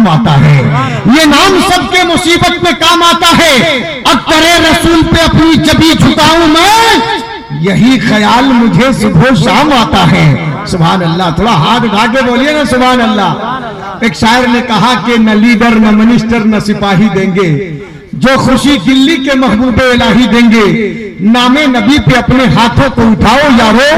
काम आता है, ये नाम सबके मुसीबत में काम आता है। अब करे रसूल पे अपनी जबी झुकाऊं मैं, यही ख्याल मुझे सुबह शाम आता है। सुभान अल्लाह, थोड़ा हाथ उठा के बोलिए ना सुभान अल्लाह। एक शायर ने कहा कि न लीडर न मिनिस्टर न सिपाही देंगे, जो खुशी दिल्ली के महबूबे इलाही देंगे। नामे नबी पे अपने हाथों को उठाओ यारो,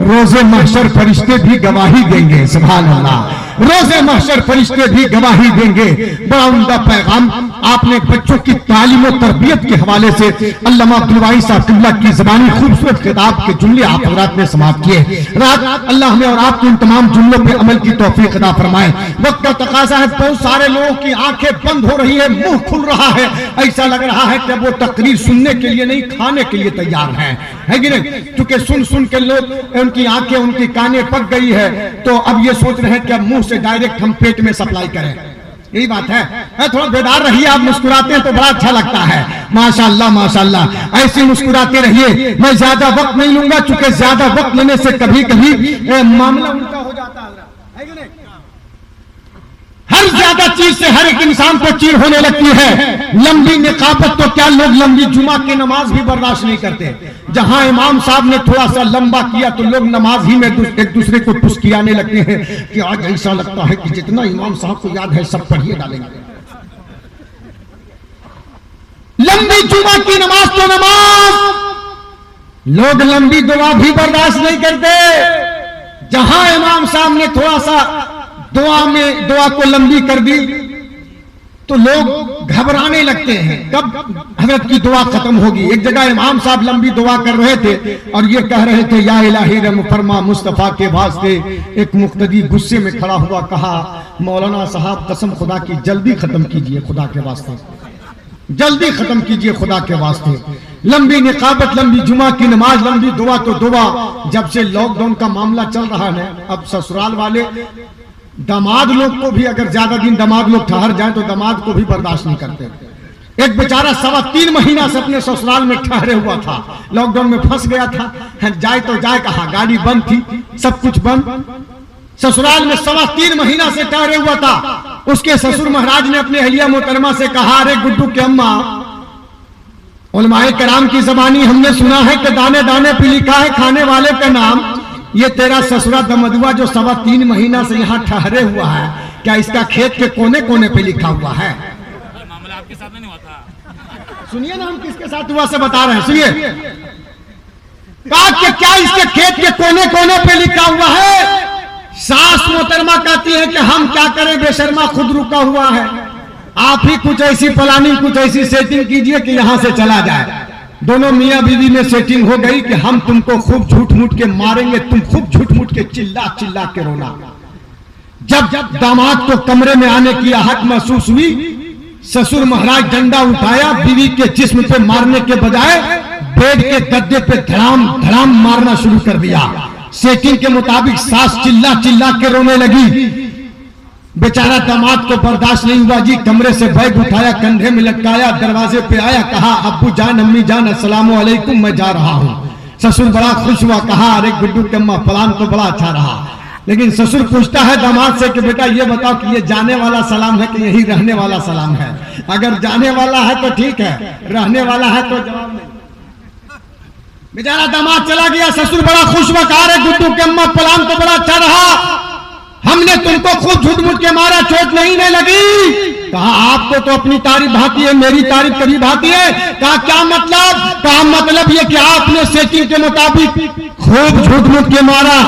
रोजे महशर फरिश्ते भी गवाही देंगे। सुभान अल्लाह, रोजे महशर फरिश्ते भी गवाही देंगे। बड़ा उम्दा पैगाम आपने बच्चों की तालीम और तरबियत के हवाले से अल्लामा अब्दुल वाहिद साहब किबला की ज़बानी खूबसूरत खिताब के जुमले आप हज़रात ने समाप्त किए। रात अल्लाह हमें और आपको इन तमाम जुमलों पे अमल की तौफीक अता फरमाए। वक्त का तकाज़ा है, बहुत सारे लोगों की आंखें बंद हो रही है, मुंह खुल रहा है, ऐसा लग रहा है कि वो तकरीर सुनने के लिए नहीं खाने के लिए तैयार है कि नहीं? क्योंकि सुन सुन के लोग, उनकी आंखें उनकी कानें पक गई है, तो अब ये सोच रहे हैं कि अब मुंह से डायरेक्ट हम पेट में सप्लाई करें। यही बात है। थोड़ा बेदार रहिए, आप मुस्कुराते हैं तो बड़ा अच्छा लगता है। माशाअल्लाह माशाअल्लाह, ऐसे मुस्कुराते रहिए। मैं ज्यादा वक्त नहीं लूंगा, चूंकि ज्यादा वक्त लेने से कभी कभी मामला उल्टा हो जाता है कि नहीं? हर ज्यादा चीज से हर एक इंसान को चीड़ होने लगती है। लंबी निकाबत तो क्या, लोग लंबी जुमा की नमाज भी बर्दाश्त नहीं करते। जहां इमाम साहब ने थोड़ा सा लंबा किया तो लोग नमाज ही में एक दूसरे को टुस्कियाने लगते हैं कि आज ऐसा लगता है कि जितना इमाम साहब को याद है सब पढ़िए डालेंगे। लंबी जुमा की नमाज तो नमाज, लोग लंबी दुआ भी बर्दाश्त नहीं करते। जहां इमाम साहब ने थोड़ा सा दुआ को लंबी कर दी तो लोग घबराने लगते हैं, कब हजरत की दुआ खत्म होगी। एक जगह इमाम साहब लंबी दुआ कर रहे थे और ये कह रहे थे, या इलाही रहम फरमा मुस्तफा के वास्ते। एक मुक्तदी गुस्से में खड़ा हुआ, कहा मौलाना साहब कसम खुदा की जल्दी खत्म कीजिए, खुदा के वास्ते जल्दी खत्म कीजिए, खुदा के वास्ते। लंबी निकाबत, लंबी जुमा की नमाज, लंबी दुआ तो दुआ। जब से लॉकडाउन का मामला चल रहा है, अब ससुराल वाले दामाद लोग को भी, अगर ज्यादा दिन दामाद लोग ठहर जाए तो दामाद को भी बर्दाश्त नहीं करते। एक बेचारा 3.25 महीना से अपने ससुराल में ठहरे हुआ था, लॉकडाउन में फंस गया था। जाए तो जाए कहाँ, गाड़ी बंद थी, सब कुछ बंद। ससुराल में 3.25 महीना से ठहरे हुआ था। उसके ससुर महाराज ने अपने अहलिया मोहतरमा से कहा, अरे गुड्डू के अम्मा, उलमाए कराम की ज़बानी हमने सुना है कि दाने दाने पे लिखा है खाने वाले का नाम। ये तेरा ससुरा दमदुआ जो 3.25 महीना से यहाँ ठहरे हुआ है, क्या इसका खेत के कोने कोने पे लिखा हुआ है? मामला आपके साथ नहीं हुआ था। सुनिए ना, हम किसके साथ हुआ से बता रहे हैं, सुनिए। कहा कि क्या इसके खेत के कोने कोने पे लिखा हुआ है? सास मोहतरमा कहती है कि हम क्या करें, बेशर्मा खुद रुका हुआ है, आप ही कुछ ऐसी प्लानिंग, कुछ ऐसी सेटिंग कीजिए कि यहां से चला जाए। दोनों मियां बीवी में सेटिंग हो गई कि हम तुमको खूब झूठ मूठ के मारेंगे, तुम खूब झूठ मूठ के चिल्ला चिल्ला के रोना। जब दामाद को कमरे में आने की आहट महसूस हुई, ससुर महाराज डंडा उठाया, बीवी के जिस्म पे मारने के बजाय बेड के गद्दे पे धड़ाम धड़ाम मारना शुरू कर दिया। सेटिंग के मुताबिक सास चिल्ला चिल्ला के रोने लगी। बेचारा दामाद को बर्दाश्त नहीं हुआ जी, कमरे से बैग उठाया, कंधे में लटकाया, दरवाजे पे आया, कहा अब्बू जान अम्मी जान अस्सलामु अलैकुम, मैं जा रहा हूँ। ससुर बड़ा खुश हुआ, कहा अरे गुड्डू के अम्मा प्लान तो बड़ा अच्छा रहा। लेकिन ससुर पूछता है दामाद से कि बेटा ये बताओ कि ये जाने वाला सलाम है कि यही रहने वाला सलाम है? अगर जाने वाला है तो ठीक है, रहने वाला है तो जवाब नहीं। बेचारा दामाद चला गया, ससुर बड़ा खुश हुआ, कहा अरे गुड्डू के अम्मा प्लान तो बड़ा अच्छा रहा, हमने तुमको खूब झूठ मूठ के मारा, चोट नहीं लगी। कहा आपको तो अपनी तारीफ भाती है, मेरी तारीफ कभी भाती है? कहा क्या मतलब? कहा मतलब ये कि आपने सेटिंग के मुताबिक खूब झूठ मूठ के मारा,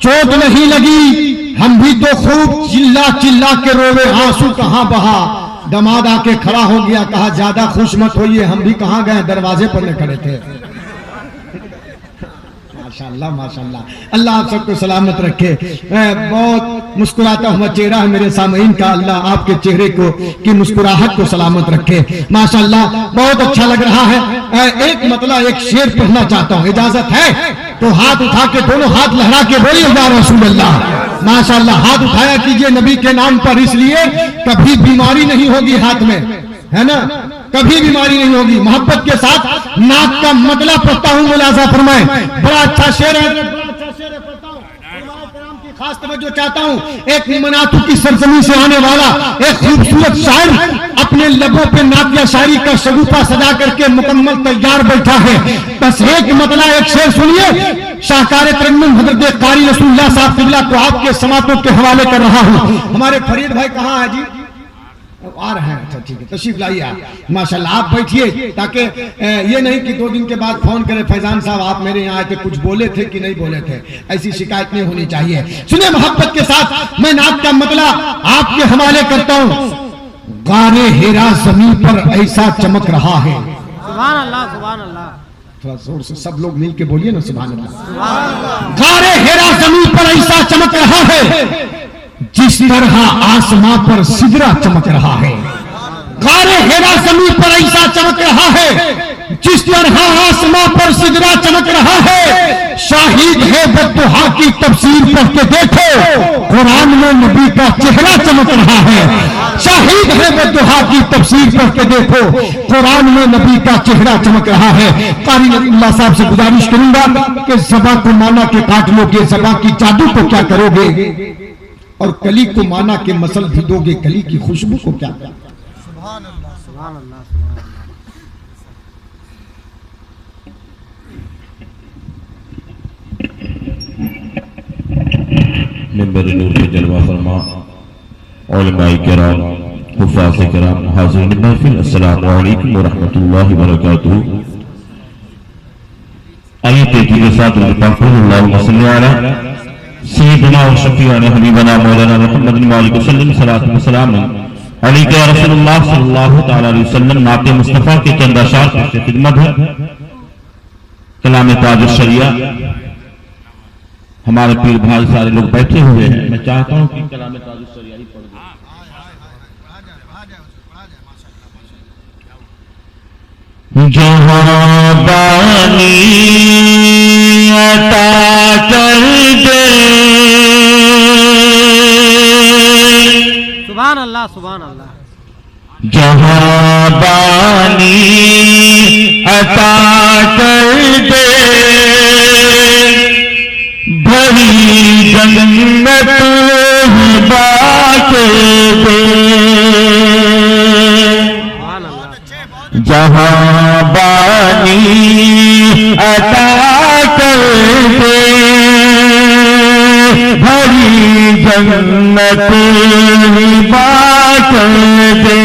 चोट नहीं लगी, हम भी तो खूब चिल्ला चिल्ला के रोवे, आंसू कहां बहा। दामाद आके खड़ा हो गया, कहा ज्यादा खुश मत होइए, हम भी कहां गए, दरवाजे पर खड़े थे। माशाअल्लाह माशाअल्लाह, अल्लाह आप सबको सलामत रखे। बहुत मुस्कुराता हुआ चेहरा है मेरे सामईन का, अल्लाह आपके चेहरे को की मुस्कुराहट को सलामत रखे। माशाअल्लाह बहुत अच्छा लग रहा है। एक मतलब एक शेर पढ़ना चाहता हूँ, इजाजत है तो हाथ उठा के दोनों हाथ लहरा के बोलिए या रसूल अल्लाह। माशाअल्लाह, हाथ उठाया कीजिए नबी के नाम पर, इसलिए कभी बीमारी नहीं होगी हाथ में, है ना, कभी बीमारी नहीं होगी। मोहब्बत के साथ नाक का मतलब पढ़ता हूँ, मुलाजा फरमाए। बड़ा अच्छा शेर है, बड़ा अच्छा शेर है, पढ़ता हूँ। खास तवज्जो चाहता हूँ। एक मनातू की सरजमी से आने वाला एक खूबसूरत शायर अपने लबों पे नातिया शायरी का शगुफा सजा करके मुकम्मल तैयार बैठा है। बस एक मतला एक शेर सुनिए। शाहकार तरन्नुम हजरत कारी रसूलुल्लाह साहब क़िबला को आपके समातों के हवाले कर रहा हूँ। हमारे फरीद भाई कहाँ है जी? आ रहे हैं, अच्छा ठीक है, तशरीफ लाइए आप। माशाल्लाह आप बैठिए, ताकि ये नहीं कि 2 दिन के बाद फोन करें फैजान साहब आप मेरे यहाँ आए थे, कुछ बोले थे कि नहीं बोले थे, ऐसी शिकायत नहीं होनी चाहिए। सुनिए मोहब्बत के साथ मैं नात का मतला आपके हवाले करता हूँ। गारे हेरा जमीन पर ऐसा चमक रहा है। सुभान अल्लाह, सुभान अल्लाह। थोड़ा जोर से सब लोग मिल के बोलिए ना, सुभान अल्लाह। गारे हेरा जमीन पर ऐसा चमक रहा है जिस तरह आसमां पर सिदरा चमक रहा है। गारे हेरा जमीन पर ऐसा चमक रहा है जिस तरह आसमां पर सिदरा चमक रहा है। शाहिद है बद्दुहा की तफसीर पढ़ के देखो, कुरान में नबी का चेहरा चमक रहा है। शाहिद है बद्दुहा की तफसीर पढ़ के देखो, कुरान में नबी का चेहरा चमक रहा है। कारी अल्लाह साहब से गुजारिश करूंगा कि ज़बां को माना के काट लोगे, ज़बां की जादू को क्या करोगे, और कली को माना के मसल भी दोगे, कली की खुशबू को क्या? सुभान अल्लाह, सुभान अल्लाह। मिंबर नूर पे जलवा फरमा उलमाए किराम, हुफ़ाज़ किराम, हाज़िरीन महफ़िल, अस्सलामु अलैकुम व रहमतुल्लाहि व बरकातुहू। आइए तेजी के साथ अल्लाहुम्मा सल्लि अला सय्यिदना व शफ़ीअना हबीबना मौलाना मुहम्मद मालिक सल्लल्लाहु अलैहि वसल्लम अलैका या रसूलुल्लाह सल्लल्लाहु तआला अलैहि वसल्लम। नाते मुस्तफ़ा के चंद अशार पेश खिदमत है। कलाम ताज शरिया, हमारे पीर भाई सारे लोग बैठे हुए हैं, मैं चाहता हूं कि कलाम ताज शरिया ही पढ़ दें। जहां बानी अता कर दे, सुभान अल्लाह, सुभान अल्लाह। जहां बानी अता कर दे, भरी जन्नत बात दे। जहां बानी अता कर दे, भरी जन्नत बात दे।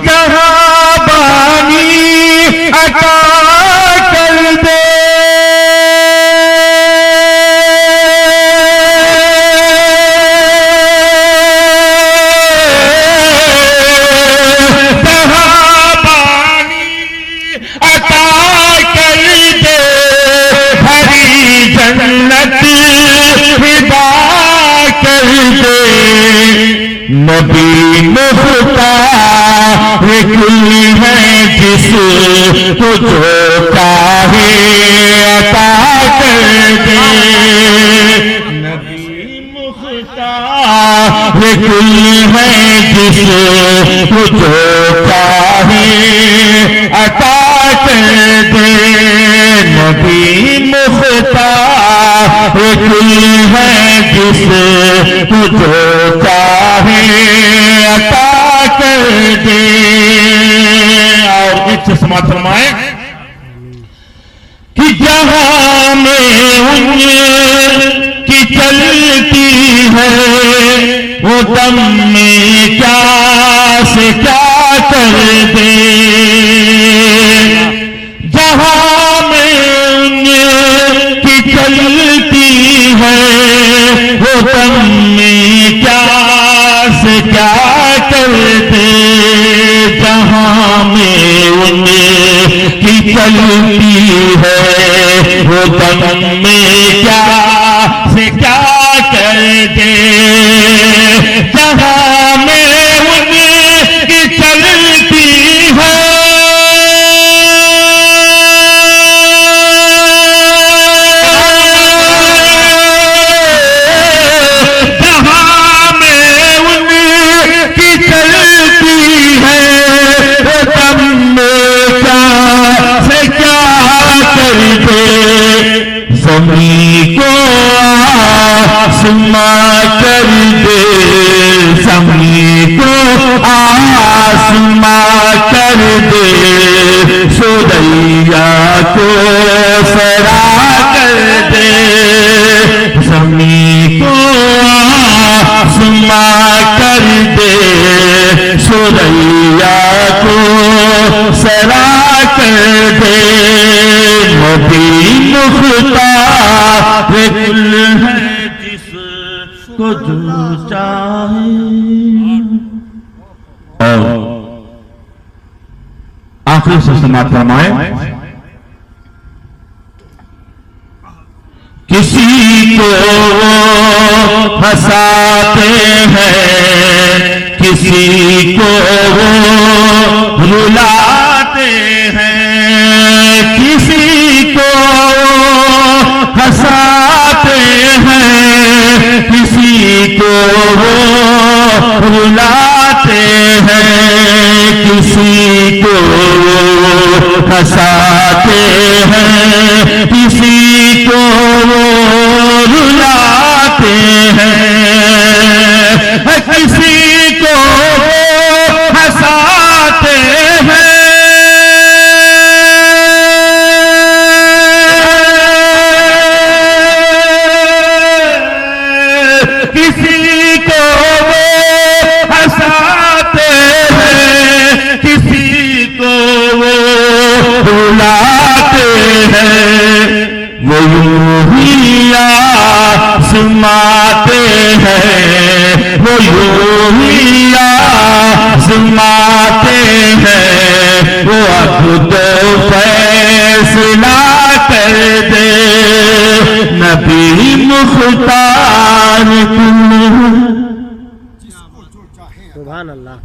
जहां बानी अता कर दे, नबी मुख्तार कुल है जिसको जो चाहे अता कर दे। नबी मुख्तार कुल है जिसको जो चाहे अता कर दे। नबी मुख्तार कुल है जिसको जो चाहे अता कर दे। और एक से समाप्त फरमाए कि जहां में उनकी चलती है, वो दम में क्या से क्या कर दे। जहां में उनकी चलती है, वो दम में क्या से क्या कर दे। जहां में उनकी चलती है, वो दम में क्या से क्या कर दे। जहां में सुमा कर दे सुरैया को सरा कर दे नबी मुख्तार कुल है जिसको जो चाहे। और आखिरी से समाप्त फरमाए, किसी को हंसाते हैं, किसी को रुलाते हैं, किसी को हंसाते हैं, किसी को रुलाते हैं, किसी को हंसाते हैं, किसी को रुलाते हैं, किसी को हंसाते हैं, किसी को हंसाते हैं, किसी को रुलाते हैं, वो यूं ही आज़माते हैं, वो यूं ही आज़माते हैं, वो अब तो फैसला कर दे नबी मुख्तार सुभान अल्लाह।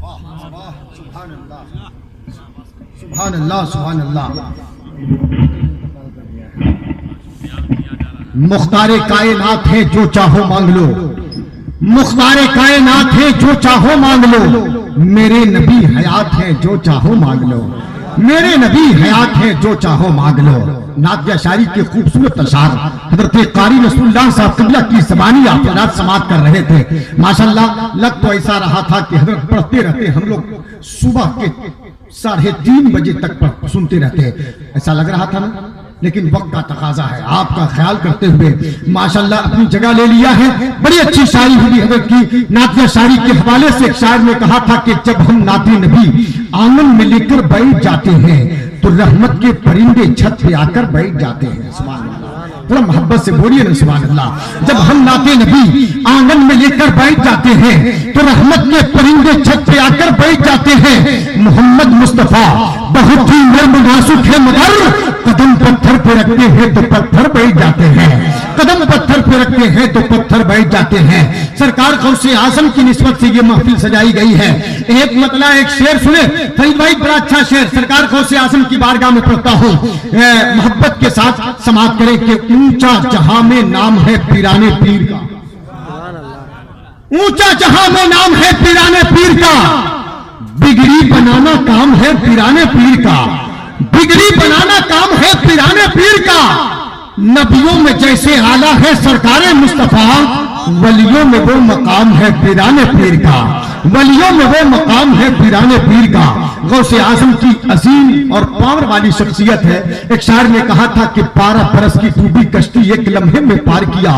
सुभान अल्लाह, सुभान अल्लाह। मुख्तारे कायनात है जो चाहो मांग लो, मुख्तारे कायनात है जो चाहो मांग लो, मेरे नबी हयात है जो चाहो मांग लो, मेरे नबी हयात है जो चाहो मांग लो। नात या शायरी के खूबसूरत अशार हजरत कारी रसूलुल्लाह साहब क़िबला की ज़बानी आपरात समात कर रहे थे। माशाअल्लाह, लग तो ऐसा रहा था कि हजरत पढ़ते रहते, हम लोग सुबह के 3:30 बजे तक सुनते रहते, ऐसा लग रहा था ना, लेकिन वक्त का तकाजा है, आपका ख्याल करते हुए माशाअल्लाह अपनी जगह ले लिया है। बड़ी अच्छी शायरी हुई हजरत की। नातिया शायरी के हवाले से एक शायर ने कहा था कि जब हम नाते नबी आंगन में लेकर बैठ जाते हैं तो रहमत के परिंदे छत पे आकर बैठ जाते हैं। सुभान अल्लाह, थोड़ा मोहब्बत से बोलिए ना सुभान अल्लाह। जब हम नाते नबी आंगन में लेकर बैठ जाते हैं तो रहमत के परिंदे छत पे आकर बैठ जाते हैं। मोहम्मद मुस्तफा बहुत ही नर्म नाजुक है, मगर कदम पत्थर पे रखते हैं तो पत्थर बैठ जाते हैं, कदम पत्थर पे रखते हैं तो पत्थर बैठ जाते हैं। सरकार गौसे आजम की निस्बत से ये महफिल सजाई गई है। एक मतलब एक शेर सुने फरीद भाई, बड़ा अच्छा शेर सरकार गौसे आजम की बारगाह में पढ़ता हूँ, मोहब्बत के साथ समाप्त करें कि ऊंचा जहां में नाम है पीराने पीर का, ऊंचा जहां में नाम है पीराने पीर का, बिगड़ी बनाना काम है पीराने पीर का, बिगड़ी बनाना काम है पीराने पीर का। नबियों में जैसे आला है सरकारे मुस्तफा, वलियों में वो मकाम है पीराने पीर का, वलियों में वो मकाम है पीराने पीर का। गौसे आजम की अजीम और पावर वाली शख्सियत है। एक शायर ने कहा था कि 12 बरस की डूबी कश्ती एक लम्हे में पार किया,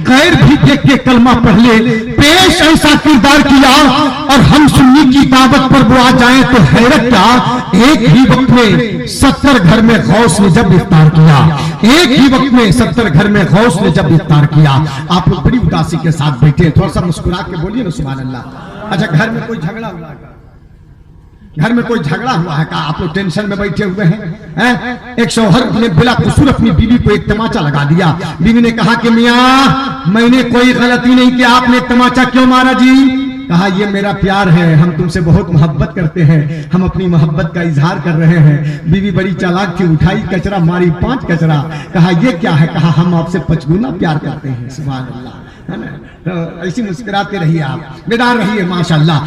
गैर भी देख के कलमा पढ़ले पेश ऐसा किरदार किया, और हम सुन्नी की दावत पर वो आ जाए तो हैरत क्या। एक ही वक्त में 70 घर में गौस ने जब इफ्तार किया, एक ही वक्त में 70 घर में गौस ने जब इफ्तार किया। आप लोग बड़ी उदासी के साथ बैठे, थोड़ा सा मुस्कुरा के बोलिए ना सुभान अल्लाह। अच्छा, घर में कोई झगड़ा हुआ है? घर में कोई झगड़ा हुआ है? आप लोग टेंशन में बैठे हुए हैं। एक शौहर ने बिला कसूर अपनी बीवी को एक तमाचा लगा दिया। बीवी ने कहा कि मियाँ मैंने कोई गलती नहीं की, आपने तमाचा क्यों मारा जी? कहा ये मेरा प्यार है, हम तुमसे बहुत मोहब्बत करते हैं, हम अपनी मोहब्बत का इजहार कर रहे हैं। बीवी बड़ी चालाक थी, उठाई कचरा मारी 5 कचरा। कहा ये क्या है? कहा हम आपसे 5 गुना प्यार करते हैं। सुभान अल्लाह, है ना? तो ऐसी मुस्कुराते रहिए, आप बेदार रहिए माशाअल्लाह।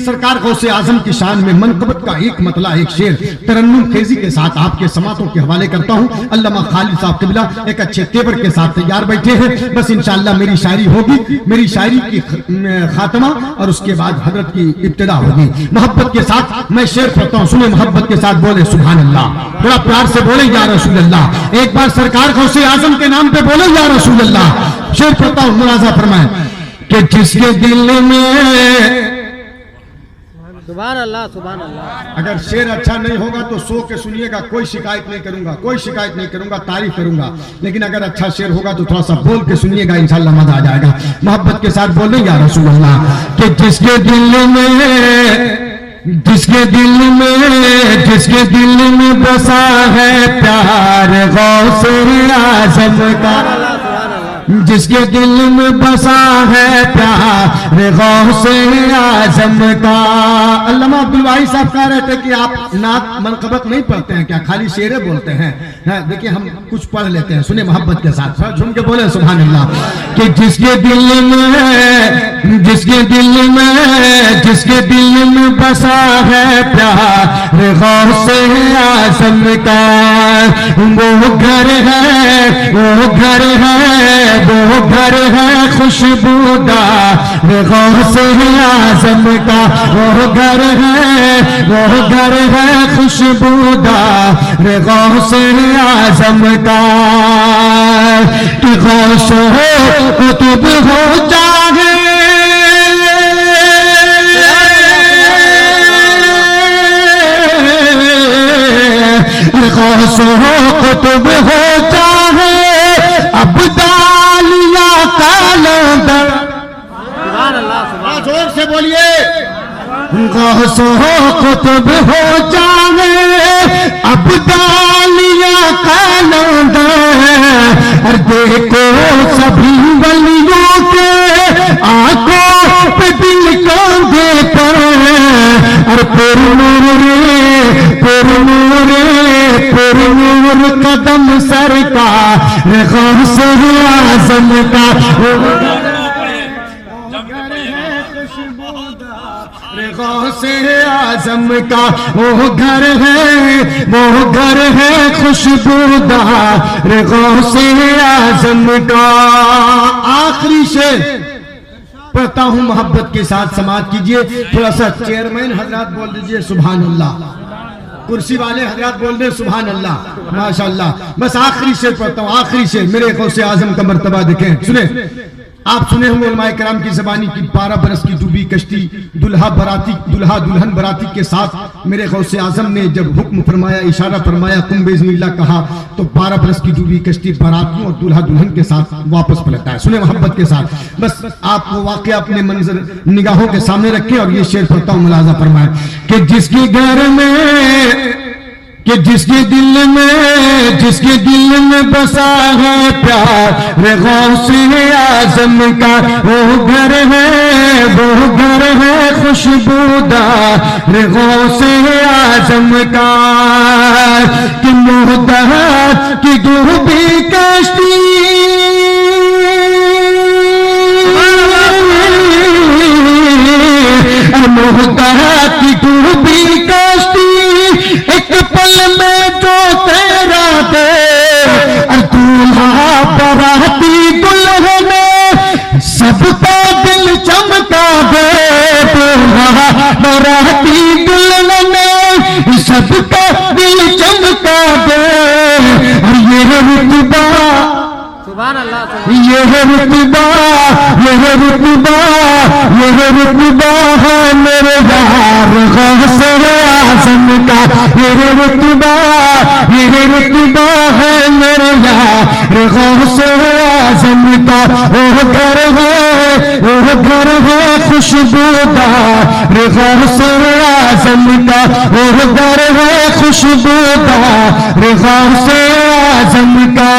सरकार गौसे आजम की शान में मनकबत का एक मतला, एक शेर तरन्नुम खेजी के साथ आपके समातों के हवाले करता हूँ। अल्लामा खालिद साहब क़िबला एक अच्छे तेवर के साथ तैयार बैठे हैं। बस इंशाअल्लाह मेरी शायरी होगी, मेरी शायरी की खात्मा और उसके बाद हजरत की इब्तिदा होगी। मोहब्बत के साथ मैं शेर पढ़ता हूँ, सुने मोहब्बत के साथ, बोले सुभान अल्लाह। थोड़ा प्यार से बोले या रसूल अल्लाह। एक बार सरकार गौसे आजम के नाम पे बोले या रसूल अल्लाह। शेर पढ़ता हूँ, मुलाजा फरमाए। कि जिसके दिल में, सुभान अल्लाह सुभान अल्लाह। अगर शेर अच्छा नहीं होगा तो सो के सुनिएगा, कोई शिकायत नहीं करूंगा, कोई शिकायत नहीं करूंगा, तारीफ करूंगा। लेकिन अगर अच्छा शेर होगा तो थोड़ा सा बोल के सुनिएगा, इंशाल्लाह मजा आ जाएगा। मोहब्बत के साथ बोले या रसूल अल्लाह कि जिसके दिल में, जिसके दिल में, जिसके दिल में बसा है प्यार गौसे आज़म का, जिसके दिल में बसा है प्यार गौसे आज़म का। अल्लामा अब्दुल वाहिद साहब कह रहे थे कि आप नात मनकबत नहीं पढ़ते हैं क्या, खाली शेरे बोलते हैं? देखिए हम कुछ पढ़ लेते हैं, सुने मोहब्बत के साथ, झूम के बोले सुभान अल्लाह कि जिसके दिल में, जिसके दिल में, जिसके दिल में बसा है प्यार गौसे आज़म का, वो घर है, वो घर है, वो घर है खुशबूदार गौसे आज़म का, वो घर है, वो घर है खुशबूदार गौसे आज़म का। कि गौस हो कुतुब हो चाहे, गौस हो कुतुब हो चाहे, अब्दालिया कालंदर, जोर से बोलिए, गौस हो कुतुब हो जाए, अब्दालिया कालंदर। और देखो सभी वलियों के आंखों पे दिल कांधे पर, और पुरनूर कदम सरकार गौसे आज़म का, गौसे आज़म का, वो घर है, वो घर है खुशबूदार गौसे आज़म का। आखिरी शेर पढ़ता हूं, मोहब्बत के साथ समाप्त कीजिए। थोड़ा सा चेयरमैन हजरात बोल दीजिए सुभान अल्लाह, कुर्सी वाले हजरात बोल रहे सुभान अल्लाह, माशाअल्लाह। बस आखिरी शेर पढ़ता हूं, आखिरी शेर, मेरे गौसे आज़म का मर्तबा देखें, सुने। आप सुने होंगे उलमाए किराम की ज़बानी की 12 बरस की डूबी कश्ती, दुल्हा दुल्हन बराती के साथ मेरे गौसे आज़म ने जब हुक्म फरमाया, इशारा फरमाया, कुम बेज़निल्लाह कहा, तो 12 बरस की डूबी कश्ती बारातियों और दुल्हा दुल्हन के साथ वापस पलटा है। सुने मोहब्बत के साथ, बस आप वो वाक़या अपने मंजर निगाहों के सामने रखें और ये शेर पढ़ता हूँ, मुलाज़ा फरमाए कि जिसके घर में, कि जिसके दिल में, जिसके दिल में बसा है प्यार गौसे आज़म का, वो घर है, वो घर है खुशबूदार गौसे आज़म का। कि मोहताज की डूबी कश्ती, मोहताज की डूबी कश्ती, एक पल में जो तेरा दे, और दूल्हा बराती दुल्हन सबका दिल चमका दे, दूल्हा बराती दुल्हन सबका दिल चमका दे। और ये रुतबा, सुभान अल्लाह, ये रुतबा, ये रुतबा, ये रुतबा है मेरे यार गौसे आज़म का, ये रुतबा, ये रुतबा है मेरे यार गौसे आज़म का। वो घर है, वो घर है खुशबूदार गौसे आज़म का, वो घर है खुशबूदार गौसे आज़म का।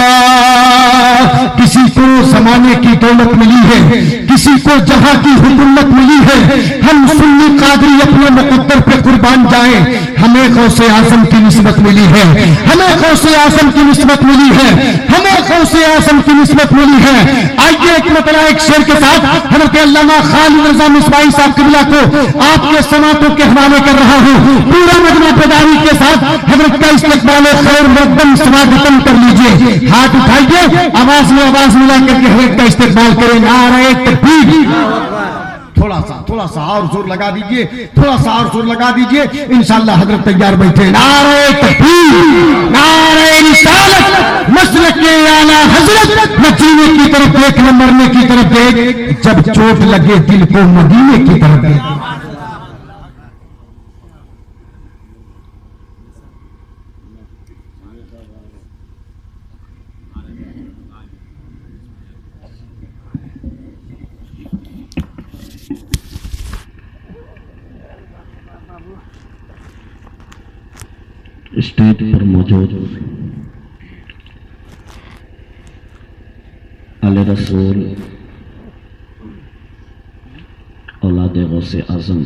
किसी को जमाने की दौलत मिली है, किसी को जहां की हुकूमत मिली है, हम सुन्नी कादरी अपने मुकद्दर पे कुर्बान जाएं, हमें गौसे आज़म की निस्बत मिली है, हमें गौसे आज़म की निस्बत मिली है, हमें गौसे आज़म की निस्बत मिली है। आइए एक मतलब एक शेर के साथ हज़रत अल्लामा खालिद रज़ा मिसबाही साहब किबला को आपके समातों के हवाले कर रहा हूँ। पूरा मजमा बेदारी के साथ हज़रत का इस्तक़बाल खैर मुक़द्दम स्वागतम कर लीजिए। हाथ उठाइए, आवाज में आवाज मिला करके हज़रत का इस्तक़बाल करें। नारे तकबीर, थोड़ा सा और जोर लगा दीजिए, थोड़ा सा और जोर लगा दीजिए। इंशाअल्लाह हजरत तैयार बैठे। नारे तकबीर, नारे रिसालत, मसलक के आला हजरत, न जीने की तरफ देख न मरने की तरफ देख, जब चोट लगे दिल को मदीने की तरफ देख। स्टेज पर मौजूद आले रसूल औलाद गौसे आज़म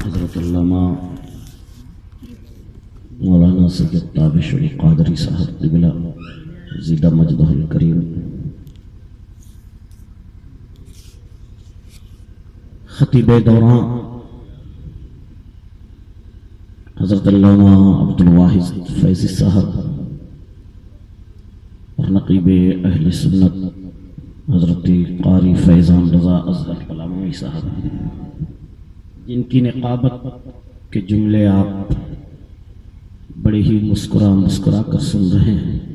हज़रत अल्लामा मौलाना सैयद ताबिशुल क़ादरी साहब क़िबला ज़िदा मजदहुल करीम, खतीब दौरान हज़रत अल्लामा अब्दुल वाहिद फैज़ी साहब और नक़ीब अहले सुन्नत हज़रत क़ारी फैज़ान रज़ा अज़हर कलामी साहब, जिनकी निक़ाबत के जुमले आप बड़े ही मुस्कुरा कर सुन रहे हैं।